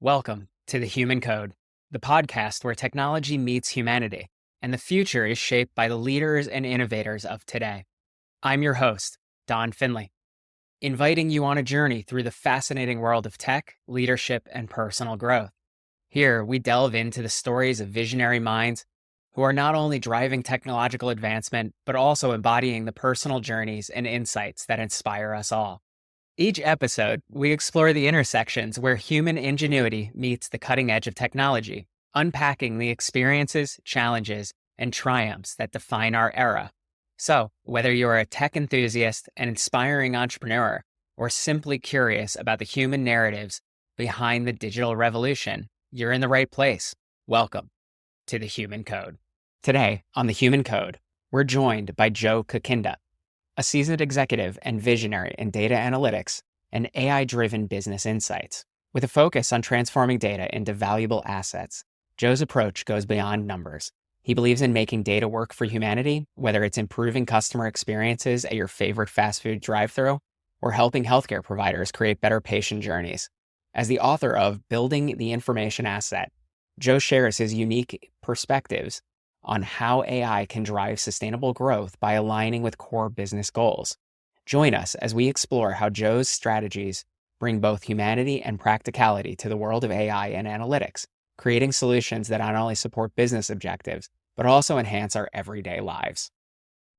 Welcome to The Human Code, the podcast where technology meets humanity, and the future is shaped by the leaders and innovators of today. I'm your host, Don Finley, inviting you on a journey through the fascinating world of tech, leadership, and personal growth. Here, we delve into the stories of visionary minds who are not only driving technological advancement, but also embodying the personal journeys and insights that inspire us all. Each episode, we explore the intersections where human ingenuity meets the cutting edge of technology, unpacking the experiences, challenges, and triumphs that define our era. So, whether you're a tech enthusiast, an inspiring entrepreneur, or simply curious about the human narratives behind the digital revolution, you're in the right place. Welcome to The Human Code. Today, on The Human Code, we're joined by Joe Kokinda, a seasoned executive and visionary in data analytics and AI-driven business insights. With a focus on transforming data into valuable assets, Joe's approach goes beyond numbers. He believes in making data work for humanity, whether it's improving customer experiences at your favorite fast food drive-thru or helping healthcare providers create better patient journeys. As the author of Building the Information Asset, Joe shares his unique perspectives on how AI can drive sustainable growth by aligning with core business goals. Join us as we explore how Joe's strategies bring both humanity and practicality to the world of AI and analytics, creating solutions that not only support business objectives, but also enhance our everyday lives.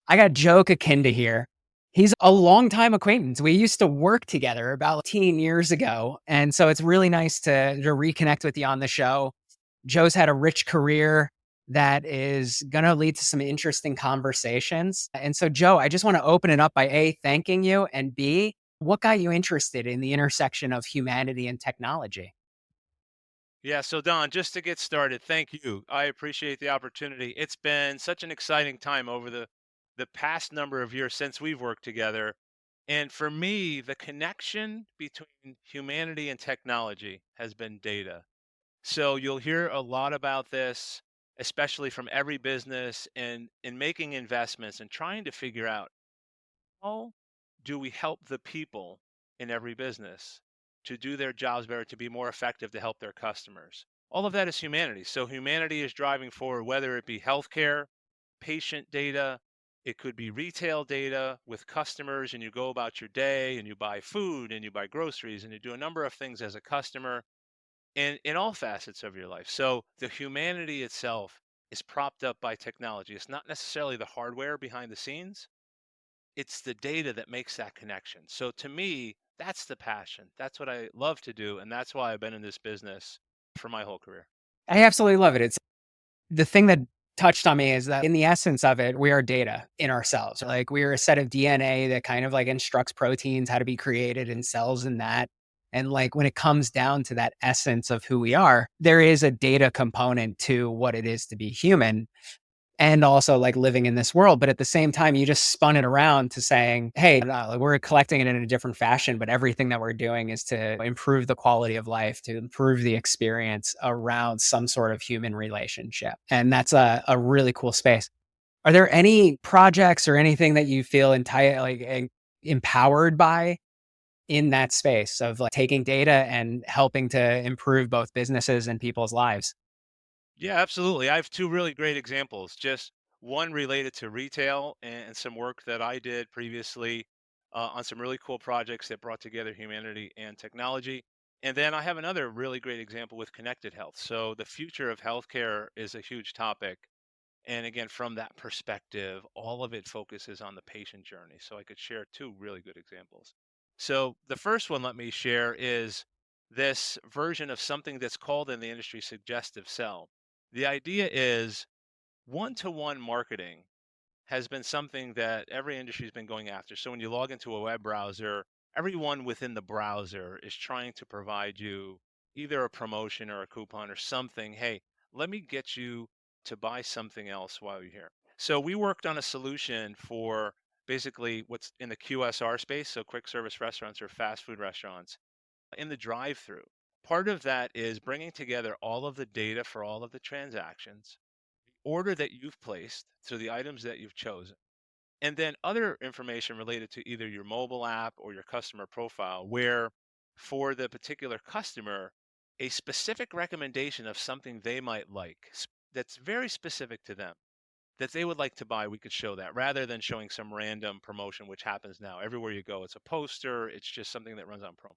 I got Joe Kokinda here. He's a longtime acquaintance. We used to work together about 10 years ago. And so it's really nice to reconnect with you on the show. Joe's had a rich career that is going to lead to some interesting conversations. And so, Joe, I just want to open it up by A, thanking you, and B, what got you interested in the intersection of humanity and technology? Yeah, so Don, just to get started, thank you. I appreciate the opportunity. It's been such an exciting time over the past number of years since we've worked together. And for me, the connection between humanity and technology has been data. So you'll hear a lot about this, especially from every business and in making investments and trying to figure out how do we help the people in every business to do their jobs better, to be more effective, to help their customers? All of that is humanity. So humanity is driving forward, whether it be healthcare, patient data, it could be retail data with customers, and you go about your day and you buy food and you buy groceries and you do a number of things as a customer in all facets of your life. So the humanity itself is propped up by technology. It's not necessarily the hardware behind the scenes, it's the data that makes that connection. So to me, that's the passion. That's what I love to do. And that's why I've been in this business for my whole career. I absolutely love it. It's the thing that touched on me is that in the essence of it, we are data in ourselves. Like we are a set of DNA that kind of like instructs proteins how to be created in cells and that. And like when it comes down to that essence of who we are, there is a data component to what it is to be human and also like living in this world. But at the same time, you just spun it around to saying, hey, no, like, we're collecting it in a different fashion, but everything that we're doing is to improve the quality of life, to improve the experience around some sort of human relationship. And that's a really cool space. Are there any projects or anything that you feel empowered by in that space of like taking data and helping to improve both businesses and people's lives? Yeah, absolutely. I have two really great examples. Just one related to retail and some work that I did previously on some really cool projects that brought together humanity and technology. And then I have another really great example with connected health. So the future of healthcare is a huge topic. And again, from that perspective, all of it focuses on the patient journey. So I could share two really good examples. So the first one, let me share, is this version of something that's called in the industry suggestive sell. The idea is one-to-one marketing has been something that every industry has been going after. So when you log into a web browser, everyone within the browser is trying to provide you either a promotion or a coupon or something. Hey, let me get you to buy something else while you're here. So we worked on a solution for basically what's in the QSR space, so quick service restaurants or fast food restaurants in the drive-through. Part of that is bringing together all of the data for all of the transactions, order that you've placed, so the items that you've chosen, and then other information related to either your mobile app or your customer profile, where for the particular customer, a specific recommendation of something they might like that's very specific to them that they would like to buy, we could show that rather than showing some random promotion, which happens now. Everywhere you go, it's a poster, it's just something that runs on promo.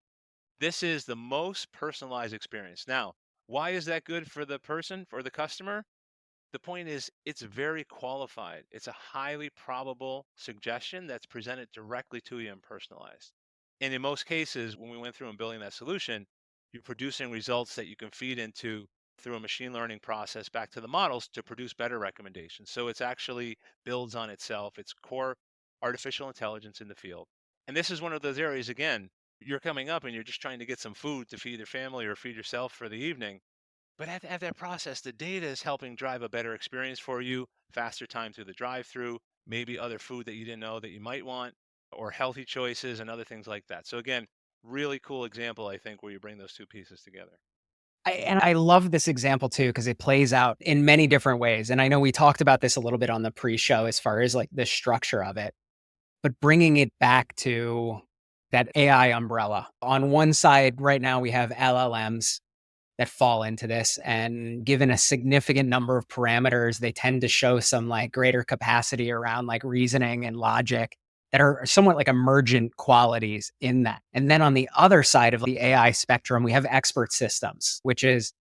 This is the most personalized experience. Now, why is that good for the person, for the customer? The point is, it's very qualified. It's a highly probable suggestion that's presented directly to you and personalized. And in most cases, when we went through and building that solution, you're producing results that you can feed into through a machine learning process back to the models to produce better recommendations. So it's actually builds on itself. It's core artificial intelligence in the field. And this is one of those areas, again, you're coming up and you're just trying to get some food to feed your family or feed yourself for the evening. But at that process, the data is helping drive a better experience for you, faster time through the drive-through, maybe other food that you didn't know that you might want, or healthy choices and other things like that. So again, really cool example, I think, where you bring those two pieces together. And I love this example too, because it plays out in many different ways. And I know we talked about this a little bit on the pre-show as far as like the structure of it, but bringing it back to that AI umbrella. On one side, right now, we have LLMs that fall into this. And given a significant number of parameters, they tend to show some like greater capacity around like reasoning and logic that are somewhat like emergent qualities in that. And then on the other side of the AI spectrum, we have expert systems, which is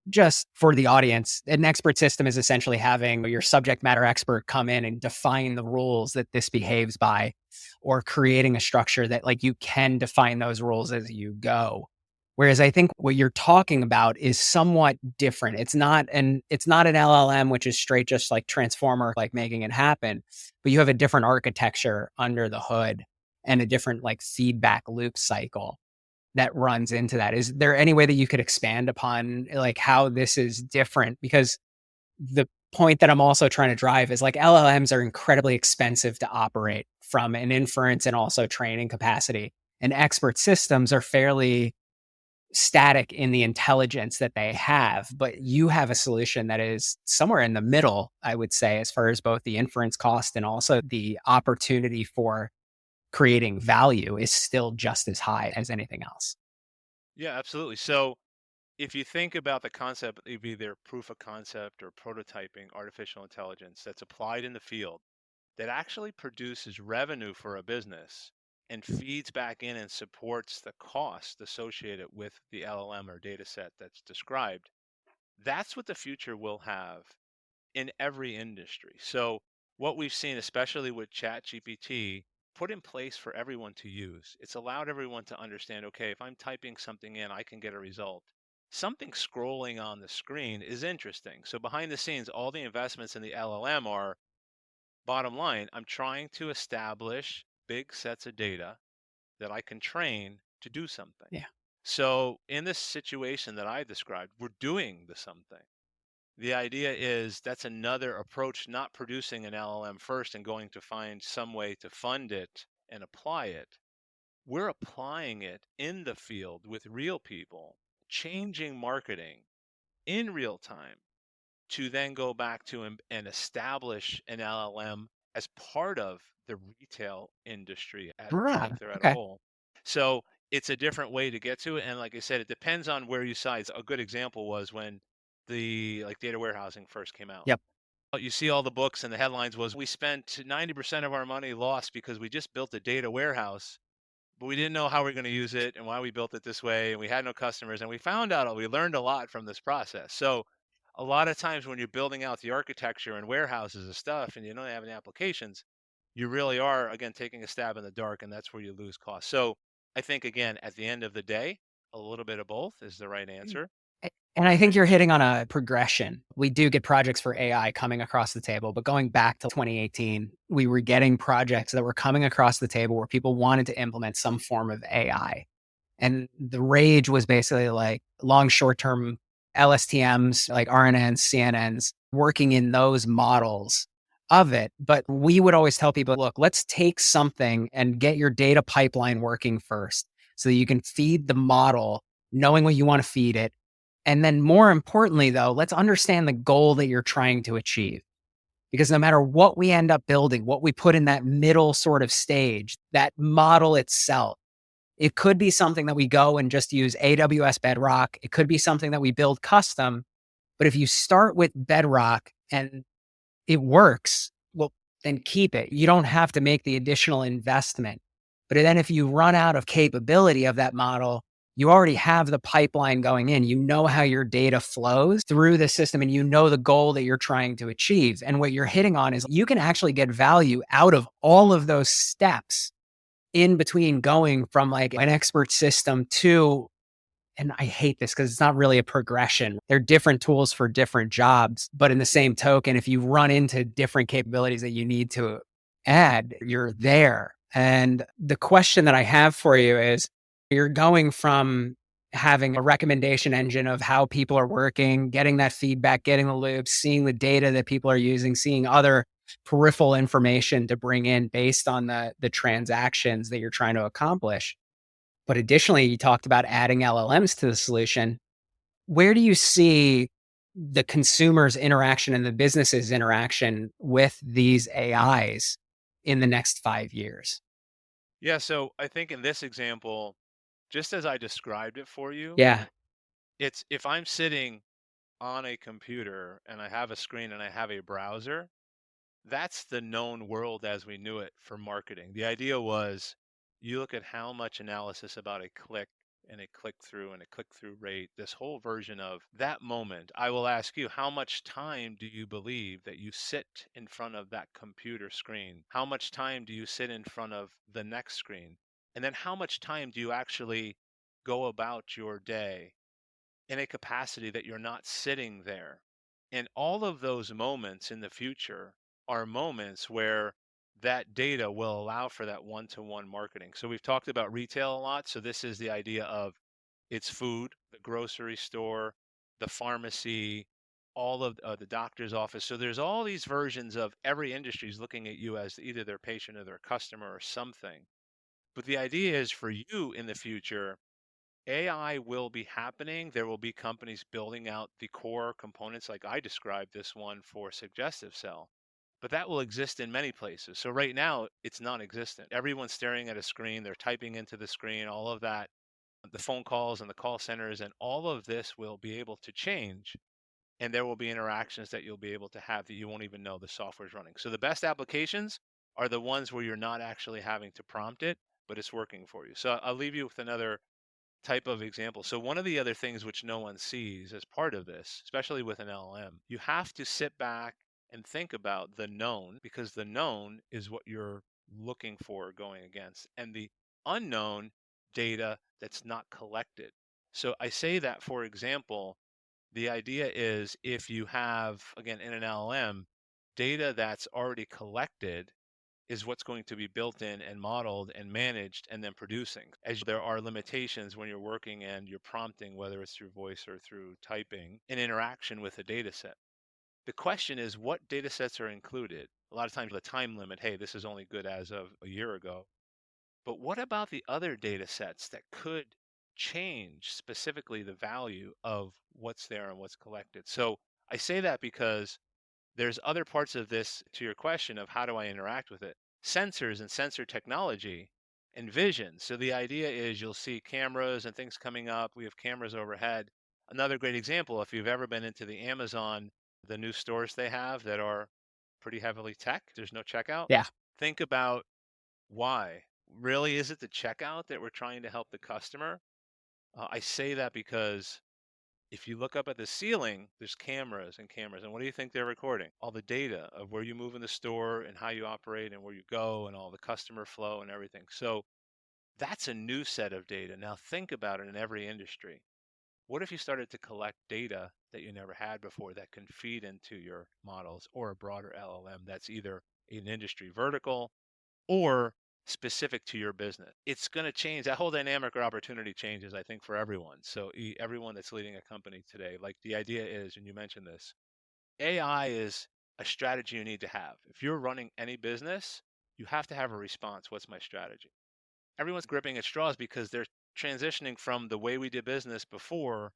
just for the audience. An expert system is essentially having your subject matter expert come in and define the rules that this behaves by, or creating a structure that like you can define those rules as you go. Whereas I think what you're talking about is somewhat different. It's not an LLM, which is straight just like transformer, like making it happen, but you have a different architecture under the hood and a different like feedback loop cycle that runs into that. Is there any way that you could expand upon like how this is different? Because the point that I'm also trying to drive is like LLMs are incredibly expensive to operate from an inference and also training capacity. And expert systems are fairly static in the intelligence that they have, but you have a solution that is somewhere in the middle, I would say, as far as both the inference cost and also the opportunity for creating value is still just as high as anything else. Yeah, absolutely. So if you think about the concept of either proof of concept or prototyping artificial intelligence that's applied in the field, that actually produces revenue for a business and feeds back in and supports the cost associated with the LLM or data set that's described, that's what the future will have in every industry. So what we've seen, especially with ChatGPT, put in place for everyone to use. It's allowed everyone to understand, okay, if I'm typing something in, I can get a result. Something scrolling on the screen is interesting. So behind the scenes, all the investments in the LLM are bottom line, I'm trying to establish big sets of data that I can train to do something. Yeah. So in this situation that I described, we're doing the something. The idea is that's another approach, not producing an LLM first and going to find some way to fund it and apply it. We're applying it in the field with real people, changing marketing in real time to then go back to and establish an LLM as part of the retail industry I Ah, think they're at a okay. whole. So it's a different way to get to it. And like I said, it depends on where you size. A good example was when the like data warehousing first came out. Yep. You see all the books and the headlines was we spent 90% of our money lost because we just built a data warehouse, but we didn't know how we are going to use it and why we built it this way, and we had no customers, and we found out we learned a lot from this process. So a lot of times when you're building out the architecture and warehouses and stuff and you don't have any applications, you really are again taking a stab in the dark, and that's where you lose cost. So I think again at the end of the day, a little bit of both is the right answer. And I think Right. you're hitting on a progression. We do get projects for AI coming across the table, but going back to 2018, we were getting projects that were coming across the table where people wanted to implement some form of AI. And the rage was basically like long short term LSTMs, like RNNs, CNNs, working in those models of it. But we would always tell people, look, let's take something and get your data pipeline working first so that you can feed the model, knowing what you want to feed it. And then more importantly, though, let's understand the goal that you're trying to achieve. Because no matter what we end up building, what we put in that middle sort of stage, that model itself It could be something that we go and just use AWS Bedrock. It could be something that we build custom. But if you start with Bedrock and it works, well, then keep it. You don't have to make the additional investment. But then if you run out of capability of that model, you already have the pipeline going in. You know how your data flows through the system and you know the goal that you're trying to achieve. And what you're hitting on is you can actually get value out of all of those steps in between going from like an expert system to, and I hate this because it's not really a progression. They're different tools for different jobs, but in the same token, if you run into different capabilities that you need to add, you're there. And the question that I have for you is you're going from having a recommendation engine of how people are working, getting that feedback, getting the loops, seeing the data that people are using, seeing other peripheral information to bring in based on the transactions that you're trying to accomplish. But additionally, you talked about adding LLMs to the solution. Where do you see the consumer's interaction and the business's interaction with these AIs in the next 5 years? Yeah, so I think in this example, just as I described it for you, Yeah. it's if I'm sitting on a computer and I have a screen and I have a browser, that's the known world as we knew it for marketing. The idea was you look at how much analysis about a click and a click through and a click through rate, this whole version of that moment. I will ask you, how much time do you believe that you sit in front of that computer screen? How much time do you sit in front of the next screen? And then how much time do you actually go about your day in a capacity that you're not sitting there? And all of those moments in the future are moments where that data will allow for that one-to-one marketing. So we've talked about retail a lot. So this is the idea of it's food, the grocery store, the pharmacy, all of the doctor's office. So there's all these versions of every industry is looking at you as either their patient or their customer or something. But the idea is for you in the future, AI will be happening. There will be companies building out the core components, like I described this one for suggestive cell, but that will exist in many places. So right now, it's non-existent. Everyone's staring at a screen, they're typing into the screen, all of that, the phone calls and the call centers, and all of this will be able to change. And there will be interactions that you'll be able to have that you won't even know the software's running. So the best applications are the ones where you're not actually having to prompt it, but it's working for you. So I'll leave you with another type of example. So one of the other things which no one sees as part of this, especially with an LLM, you have to sit back and think about the known because the known is what you're looking for going against and the unknown data that's not collected. So I say that, for example, the idea is if you have, again, in an LLM, data that's already collected is what's going to be built in and modeled and managed and then producing. As there are limitations when you're working and you're prompting, whether it's through voice or through typing, in interaction with a data set. The question is what data sets are included? A lot of times the time limit, hey, this is only good as of a year ago. But what about the other data sets that could change specifically the value of what's there and what's collected? So I say that because there's other parts of this to your question of how do I interact with it? Sensors and sensor technology and vision. So the idea is you'll see cameras and things coming up. We have cameras overhead. Another great example, if you've ever been into the Amazon, the new stores they have that are pretty heavily tech, there's no checkout. Yeah. Think about why. Really, is it the checkout that we're trying to help the customer? I say that because if you look up at the ceiling, there's cameras and cameras. And what do you think they're recording? All the data of where you move in the store and how you operate and where you go and all the customer flow and everything. So that's a new set of data. Now think about it in every industry. What if you started to collect data that you never had before that can feed into your models or a broader LLM that's either an industry vertical or specific to your business? It's going to change. That whole dynamic or opportunity changes, I think, for everyone. So everyone that's leading a company today, like the idea is, and you mentioned this, AI is a strategy you need to have. If you're running any business, you have to have a response. What's my strategy? Everyone's gripping at straws because they're transitioning from the way we did business before,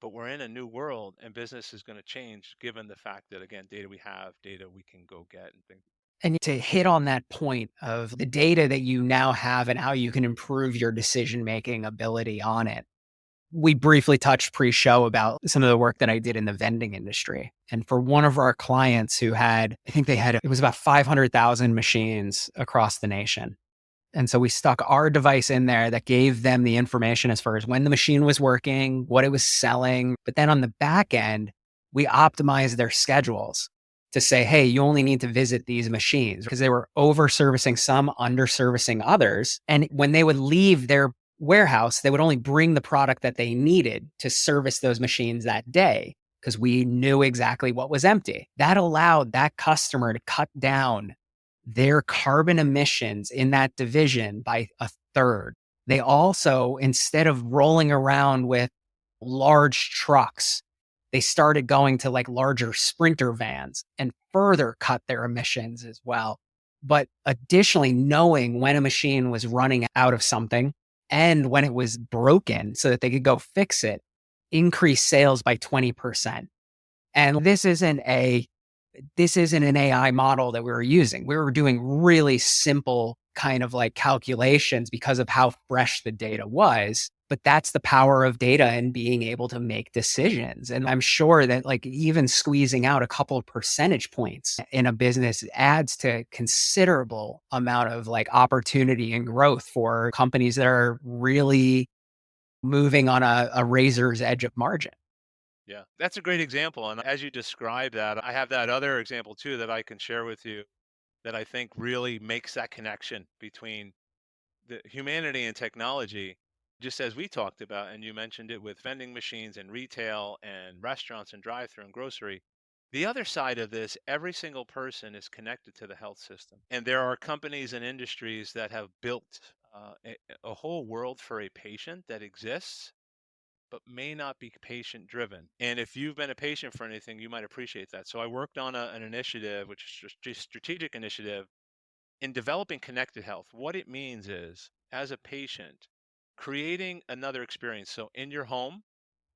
but we're in a new world and business is going to change given the fact that, again, data we have, data we can go get and things. And to hit on that point of the data that you now have and how you can improve your decision making ability on it. We briefly touched pre-show about some of the work that I did in the vending industry. And for one of our clients who had, I think they had, it was about 500,000 machines across the nation. And so we stuck our device in there that gave them the information as far as when the machine was working, what it was selling. But then on the back end, we optimized their schedules to say, hey, you only need to visit these machines because they were over servicing some, under servicing others. And when they would leave their warehouse, they would only bring the product that they needed to service those machines that day because we knew exactly what was empty. That allowed that customer to cut down their carbon emissions in that division by a third. They also, instead of rolling around with large trucks, they started going to like larger sprinter vans and further cut their emissions as well. But additionally, knowing when a machine was running out of something and when it was broken so that they could go fix it, increased sales by 20%. And this isn't an AI model that we were using. We were doing really simple kind of like calculations because of how fresh the data was. But that's the power of data and being able to make decisions. And I'm sure that like even squeezing out a couple of percentage points in a business adds to considerable amount of like opportunity and growth for companies that are really moving on a razor's edge of margin. Yeah, that's a great example. And as you describe that, I have that other example too that I can share with you that I think really makes that connection between the humanity and technology, just as we talked about, and you mentioned it with vending machines and retail and restaurants and drive-through and grocery. The other side of this, every single person is connected to the health system. And there are companies and industries that have built a whole world for a patient that exists but may not be patient driven. And if you've been a patient for anything, you might appreciate that. So I worked on an initiative, which is just a strategic initiative in developing connected health. What it means is, as a patient, creating another experience. So in your home,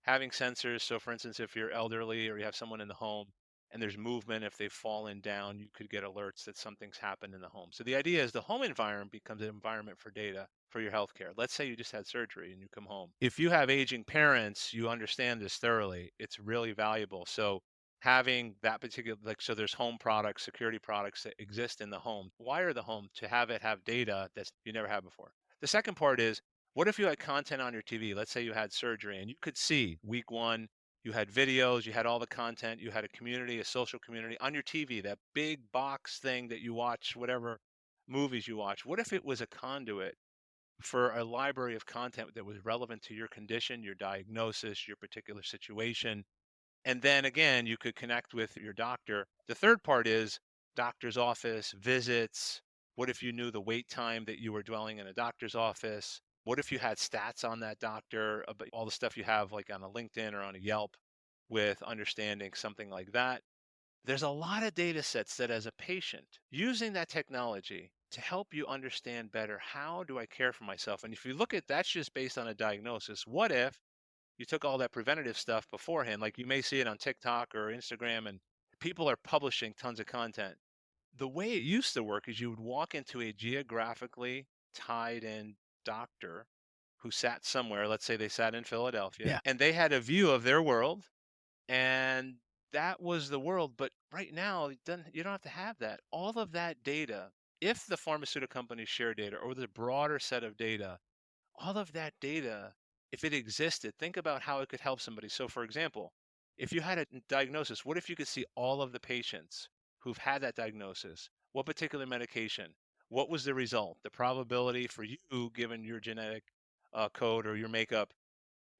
having sensors. So, for instance, if you're elderly or you have someone in the home and there's movement, if they've fallen down, you could get alerts that something's happened in the home. So, the idea is the home environment becomes an environment for data for your healthcare. Let's say you just had surgery and you come home. If you have aging parents, you understand this thoroughly. It's really valuable. So, having that particular, like, so there's home products, security products that exist in the home. Wire the home to have it have data that you never had before. The second part is, what if you had content on your TV? Let's say you had surgery and you could see week one, you had videos, you had all the content, you had a community, a social community on your TV, that big box thing that you watch, whatever movies you watch. What if it was a conduit for a library of content that was relevant to your condition, your diagnosis, your particular situation? And then again, you could connect with your doctor. The third part is doctor's office visits. What if you knew the wait time that you were dwelling in a doctor's office? What if you had stats on that doctor, about all the stuff you have like on a LinkedIn or on a Yelp with understanding something like that? There's a lot of data sets that as a patient, using that technology to help you understand better, how do I care for myself? And if you look at that's just based on a diagnosis. What if you took all that preventative stuff beforehand? Like you may see it on TikTok or Instagram, and people are publishing tons of content. The way it used to work is you would walk into a geographically tied in doctor who sat somewhere. Let's say they sat in Philadelphia Yeah. and they had a view of their world, and that was the world. But right now, you don't have to have that. All of that data, if the pharmaceutical companies share data or the broader set of data, all of that data, if it existed, think about how it could help somebody. So, for example, if you had a diagnosis, what if you could see all of the patients who've had that diagnosis? What particular medication? What was the result? The probability for you, given your genetic code or your makeup,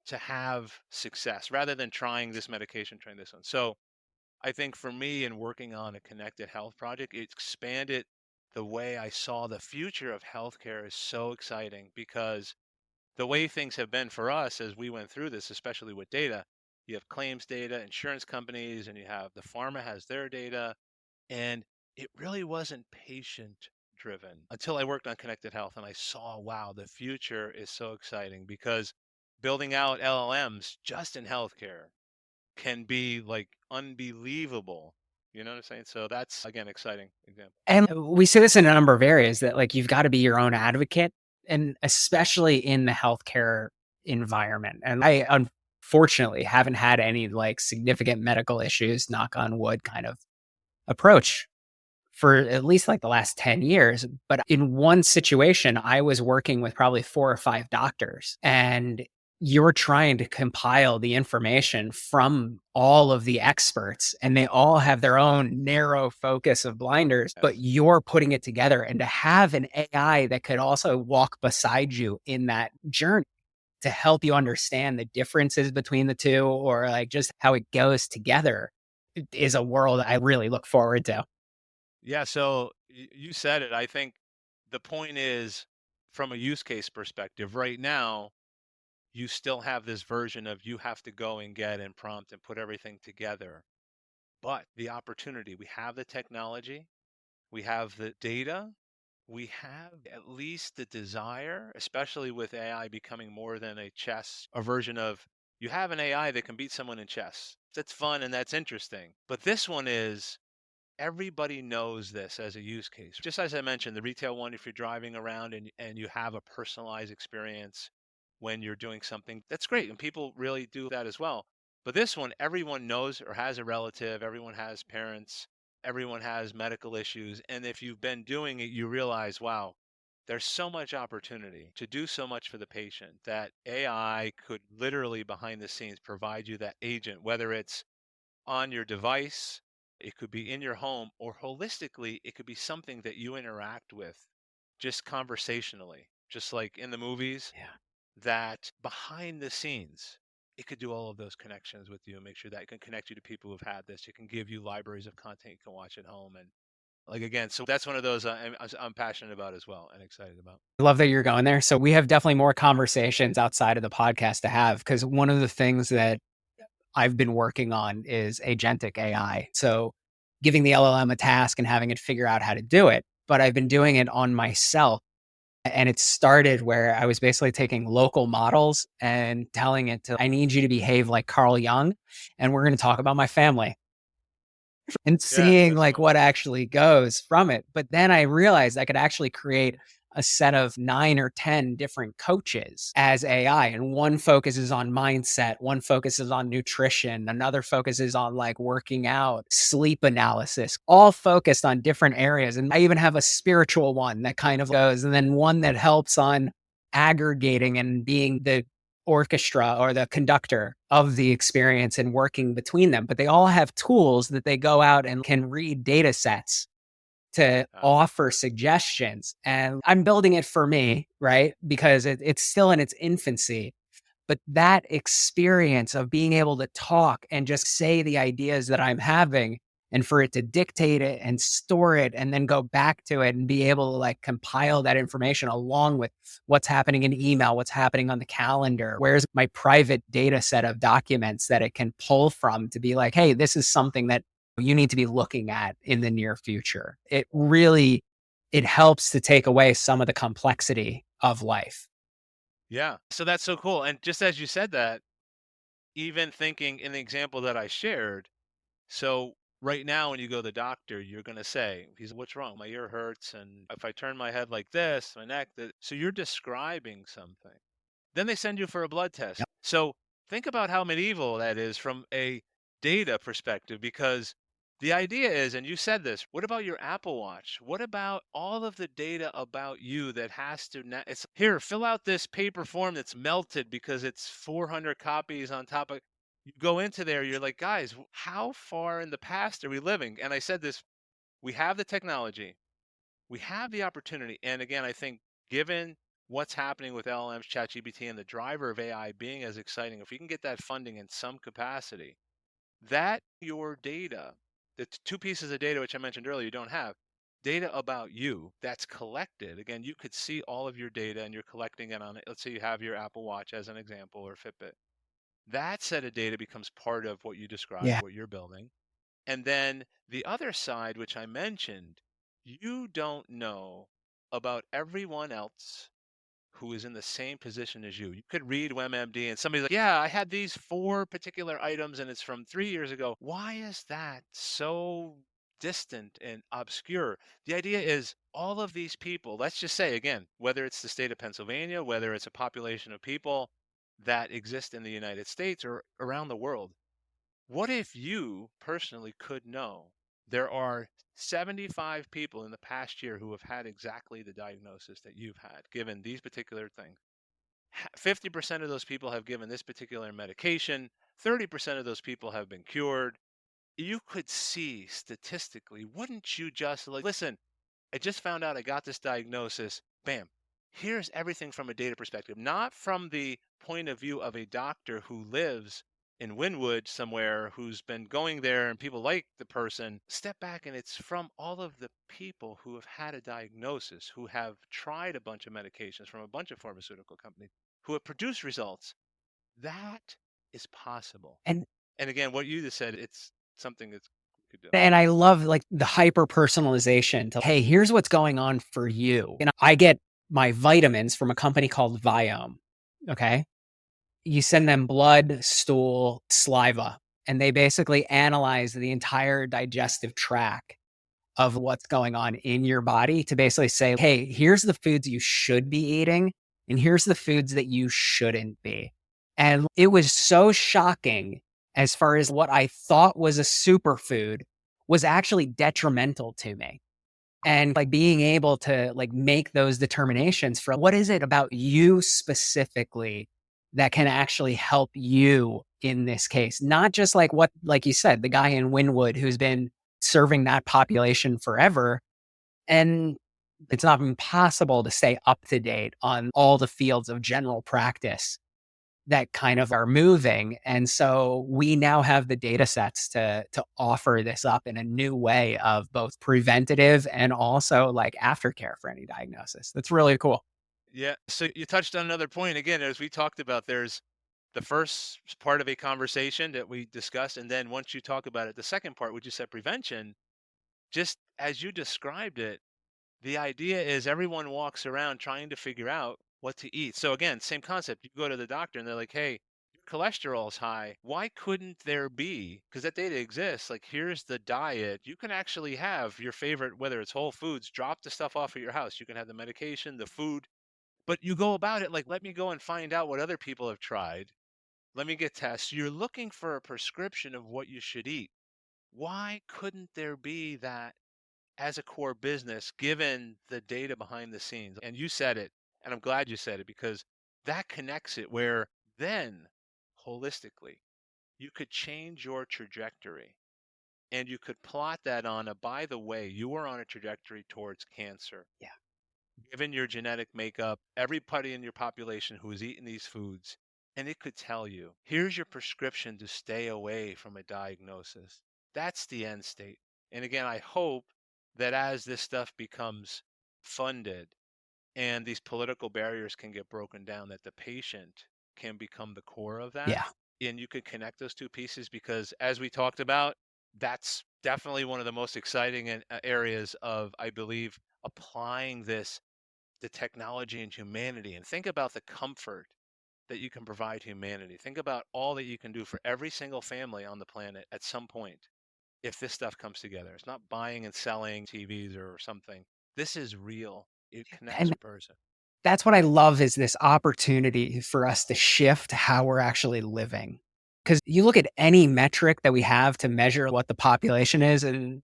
to have success rather than trying this medication, trying this one. So, I think for me, in working on a connected health project, it expanded the way I saw the future of healthcare is so exciting because the way things have been for us as we went through this, especially with data, you have claims data, insurance companies, and you have the pharma has their data. And it really wasn't patient driven until I worked on connected health and I saw, wow, the future is so exciting because building out LLMs just in healthcare can be like unbelievable, You know what I'm saying? So that's again exciting example. And we see this in a number of areas that like you've got to be your own advocate, and especially in the healthcare environment. And I unfortunately haven't had any like significant medical issues, knock on wood kind of approach for at least like the last 10 years. But in one situation, I was working with probably 4 or 5 doctors, and you're trying to compile the information from all of the experts, and they all have their own narrow focus of blinders, but Yes. you're putting it together. And to have an AI that could also walk beside you in that journey to help you understand the differences between the two or like just how it goes together is a world I really look forward to. Yeah, so you said it. I think the point is from a use case perspective, right now, you still have this version of you have to go and get and prompt and put everything together. But the opportunity, we have the technology, we have the data, we have at least the desire, especially with AI becoming more than a chess, a version of you have an AI that can beat someone in chess. That's fun and that's interesting. But this one is everybody knows this as a use case. Just as I mentioned, the retail one, if you're driving around and you have a personalized experience when you're doing something, that's great. And people really do that as well. But this one, everyone knows or has a relative, everyone has parents, everyone has medical issues. And if you've been doing it, you realize, wow, there's so much opportunity to do so much for the patient that AI could literally behind the scenes provide you that agent, whether it's on your device, it could be in your home, or holistically, it could be something that you interact with just conversationally, just like in the movies, Yeah. that behind the scenes, it could do all of those connections with you and make sure that it can connect you to people who've had this. It can give you libraries of content you can watch at home. And like, again, so that's one of those I'm passionate about as well and excited about. I love that you're going there. So we have definitely more conversations outside of the podcast to have because one of the things that I've been working on is agentic AI. So giving the LLM a task and having it figure out how to do it. But I've been doing it on myself. And it started where I was basically taking local models and telling it to, I need you to behave like Carl Jung. And we're going to talk about my family and Yes, seeing that's like fun. what actually goes from it. But then I realized I could actually create a set of 9 or 10 different coaches as AI. And one focuses on mindset, one focuses on nutrition, another focuses on like working out, sleep analysis, all focused on different areas. And I even have a spiritual one that kind of goes, and then one that helps on aggregating and being the orchestra or the conductor of the experience and working between them. But they all have tools that they go out and can read data sets to Uh, offer suggestions. And I'm building it for me, right? Because it's still in its infancy. But that experience of being able to talk and just say the ideas that I'm having and for it to dictate it and store it and then go back to it and be able to like compile that information along with what's happening in email, what's happening on the calendar, where's my private data set of documents that it can pull from to be like, hey, this is something that you need to be looking at in the near future. It really, it helps to take away some of the complexity of life. yeah. So that's so cool. And just as you said that, even thinking in the example that I shared, so right now, when you go to the doctor, you're going to say, he's, what's wrong? My ear hurts. And if I turn my head like this, my neck, so you're describing something. Then they send you for a blood test. So think about how medieval that is from a data perspective, because the idea is, and you said this, what about your Apple Watch? What about all of the data about you that has to, it's here, fill out this paper form that's melted because it's 400 copies on top of, you go into there, you're like, guys, how far in the past are we living? And I said this, we have the technology, we have the opportunity. And again, I think given what's happening with LLMs, ChatGPT, and the driver of AI being as exciting, if we can get that funding in some capacity, that your data, the two pieces of data which I mentioned earlier, you don't have data about you that's collected. Again, you could see all of your data and you're collecting it on it. Let's say you have your Apple Watch as an example or Fitbit. That set of data becomes part of what you described, Yeah. what you're building. And then the other side, which I mentioned, you don't know about everyone else who is in the same position as you. You could read WebMD and somebody's like, yeah, I had these 4 particular items and it's from 3 years ago. Why is that so distant and obscure. The idea is all of these people, let's just say again, whether it's the state of Pennsylvania, whether it's a population of people that exist in the United States or around the world, what if you personally could know there are 75 people in the past year who have had exactly the diagnosis that you've had, given these particular things? 50% of those people have given this particular medication, 30% of those people have been cured. You could see statistically, wouldn't you just like, listen, I just found out I got this diagnosis. Bam. Here's everything from a data perspective, not from the point of view of a doctor who lives in Wynwood somewhere who's been going there and people like the person. Step back and it's from all of the people who have had a diagnosis, who have tried a bunch of medications from a bunch of pharmaceutical companies, who have produced results. That is possible. And And again, what you just said, it's something that we could do. and I love like the hyper personalization to, hey, here's what's going on for you. And I get my vitamins from a company called Viome. Okay. You send them blood, stool, saliva, and they basically analyze the entire digestive tract of what's going on in your body to basically say, hey, here's the foods you should be eating, and here's the foods that you shouldn't be. And it was so shocking as far as what I thought was a superfood was actually detrimental to me. And like being able to like make those determinations for what is it about you specifically that can actually help you in this case, not just like what, like you said, the guy in Wynwood who's been serving that population forever. And it's not even possible to stay up to date on all the fields of general practice that kind of are moving. And so we now have the data sets to offer this up in a new way of both preventative and also like aftercare for any diagnosis. That's really cool. Yeah. So you touched on another point again, as we talked about, there's the first part of a conversation that we discuss. And then once you talk about it, the second part, which you said prevention, just as you described it, the idea is everyone walks around trying to figure out what to eat. So again, same concept. You go to the doctor and they're like, hey, your cholesterol's high. Why couldn't there be? Because that data exists. Like, here's the diet. You can actually have your favorite, whether it's Whole Foods, drop the stuff off at your house. You can have the medication, the food, but you go about it like, let me go and find out what other people have tried. Let me get tests. You're looking for a prescription of what you should eat. Why couldn't there be that as a core business, given the data behind the scenes? And you said it, and I'm glad you said it because that connects it where then holistically you could change your trajectory and you could plot that on a, by the way, you are on a trajectory towards cancer. Yeah. Given your genetic makeup, everybody in your population who is eating these foods, and it could tell you, here's your prescription to stay away from a diagnosis. That's the end state. And again, I hope that as this stuff becomes funded and these political barriers can get broken down, that the patient can become the core of that. Yeah. And you could connect those two pieces because, as we talked about, that's definitely one of the most exciting areas of, I believe, applying this the technology and humanity, and think about the comfort that you can provide humanity. Think about all that you can do for every single family on the planet at some point if this stuff comes together. It's not buying and selling TVs or something. This is real. It connects And a person. that's what I love is this opportunity for us to shift how we're actually living. Because you look at any metric that we have to measure what the population is, and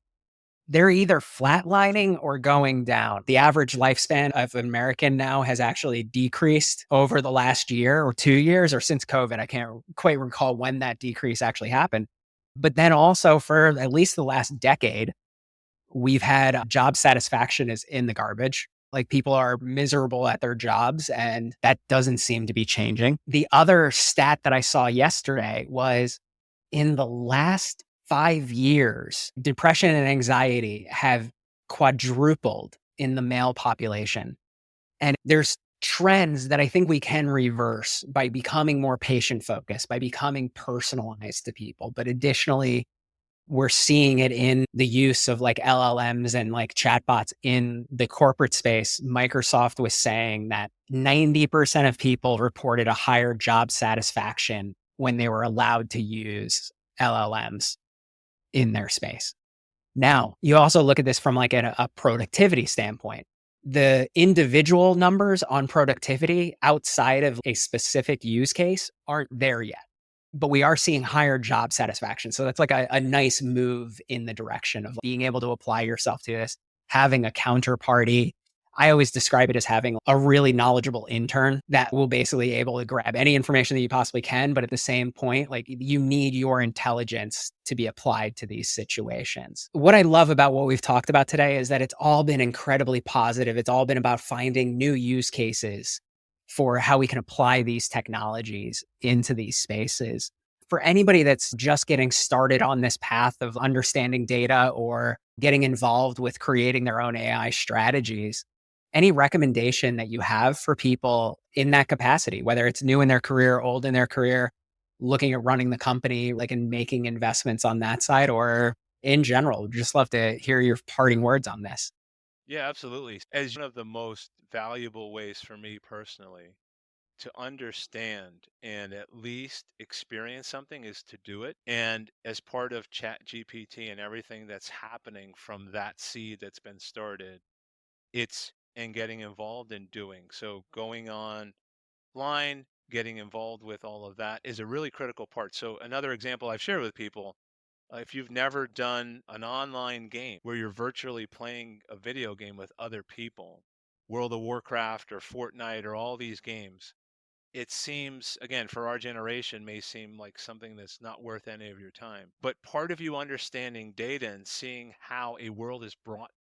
they're either flatlining or going down. The average lifespan of an American now has actually decreased over the last year or 2 years or since COVID. I can't quite recall when that decrease actually happened. But then also for at least the last decade, we've had job satisfaction is in the garbage. Like people are miserable at their jobs, and that doesn't seem to be changing. The other stat that I saw yesterday was in the last 5 years, depression and anxiety have quadrupled in the male population. And there's trends that I think we can reverse by becoming more patient focused, by becoming personalized to people. But additionally, we're seeing it in the use of like LLMs and like chatbots in the corporate space. Microsoft was saying that 90% of people reported a higher job satisfaction when they were allowed to use LLMs in their space. Now, you also look at this from like a productivity standpoint. The individual numbers on productivity outside of a specific use case aren't there yet, but we are seeing higher job satisfaction. So that's like a nice move in the direction of being able to apply yourself to this, having a counterparty. I always describe it as having a really knowledgeable intern that will basically able to grab any information that you possibly can. But at the same point, like you need your intelligence to be applied to these situations. What I love about what we've talked about today is that it's all been incredibly positive. It's all been about finding new use cases for how we can apply these technologies into these spaces. For anybody that's just getting started on this path of understanding data or getting involved with creating their own AI strategies, any recommendation that you have for people in that capacity, whether it's new in their career, old in their career, looking at running the company, like and making investments on that side, or in general, just love to hear your parting words on this. Yeah, absolutely. As one of the most valuable ways for me personally to understand and at least experience something is to do it. And as part of Chat GPT and everything that's happening from that seed that's been started, it's and getting involved in doing. So going online, getting involved with all of that is a really critical part. So another example I've shared with people, if you've never done an online game where you're virtually playing a video game with other people, World of Warcraft or Fortnite or all these games, it seems, again, for our generation, may seem like something that's not worth any of your time. But part of you understanding data and seeing how a world is brought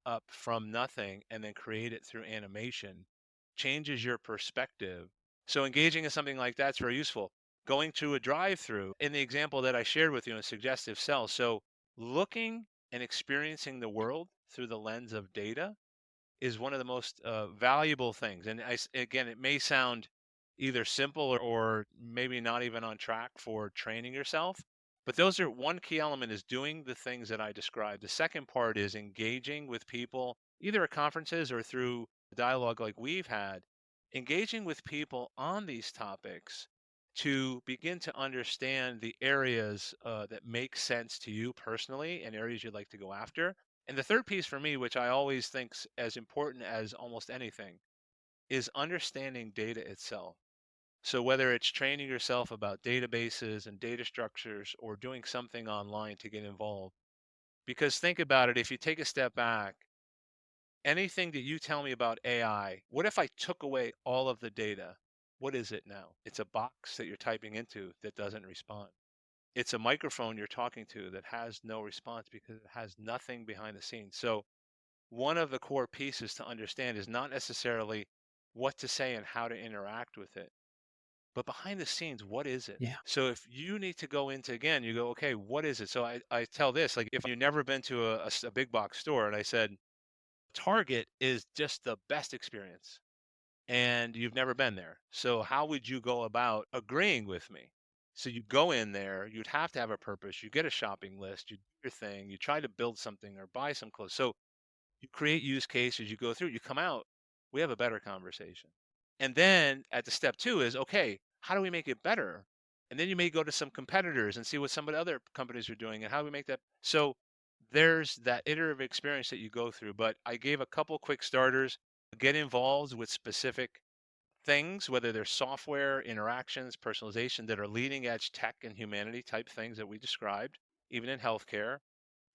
up from nothing and then created through animation changes your perspective. So engaging in something like that's very useful. Going to a drive-through, in the example that I shared with you in a suggestive cell. So looking and experiencing the world through the lens of data is one of the most valuable things. And again, it may sound either simple or maybe not even on track for training yourself, but those are one key element is doing the things that I described. The second part is engaging with people, either at conferences or through dialogue like we've had, engaging with people on these topics to begin to understand the areas that make sense to you personally and areas you'd like to go after. And the third piece for me, which I always think's as important as almost anything, is understanding data itself. So whether it's training yourself about databases and data structures or doing something online to get involved, because think about it, if you take a step back, anything that you tell me about AI, what if I took away all of the data? What is it now? It's a box that you're typing into that doesn't respond. It's a microphone you're talking to that has no response because it has nothing behind the scenes. So one of the core pieces to understand is not necessarily what to say and how to interact with it, but behind the scenes, what is it? Yeah. So if you need to go into, again, you go, okay, what is it? So I tell this, like if you've never been to a big box store and I said, Target is just the best experience and you've never been there. So how would you go about agreeing with me? So you go in there, you'd have to have a purpose. You get a shopping list, you do your thing, you try to build something or buy some clothes. So you create use cases, you go through, you come out, we have a better conversation. And then at the step two is, okay, how do we make it better? And then you may go to some competitors and see what some of the other companies are doing and how do we make that. So there's that iterative experience that you go through. But I gave a couple quick starters. Get involved with specific things, whether they're software, interactions, personalization that are leading edge tech and humanity type things that we described, even in healthcare.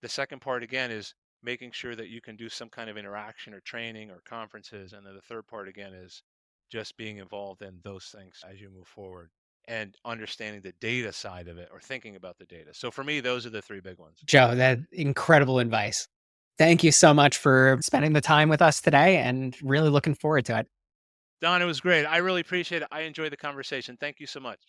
The second part, again, is making sure that you can do some kind of interaction or training or conferences. And then the third part, again, is just being involved in those things as you move forward and understanding the data side of it or thinking about the data. So for me, those are the three big ones. Joe, that incredible advice. Thank you so much for spending the time with us today and really looking forward to it. Don, it was great. I really appreciate it. I enjoyed the conversation. Thank you so much.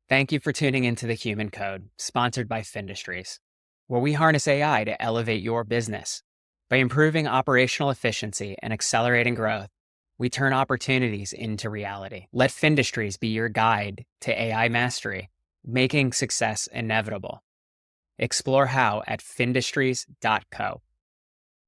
Thank you for tuning into The Human Code, sponsored by Findustries, where we harness AI to elevate your business. By improving operational efficiency and accelerating growth, we turn opportunities into reality. Let Findustries be your guide to AI mastery, making success inevitable. Explore how at findustries.co.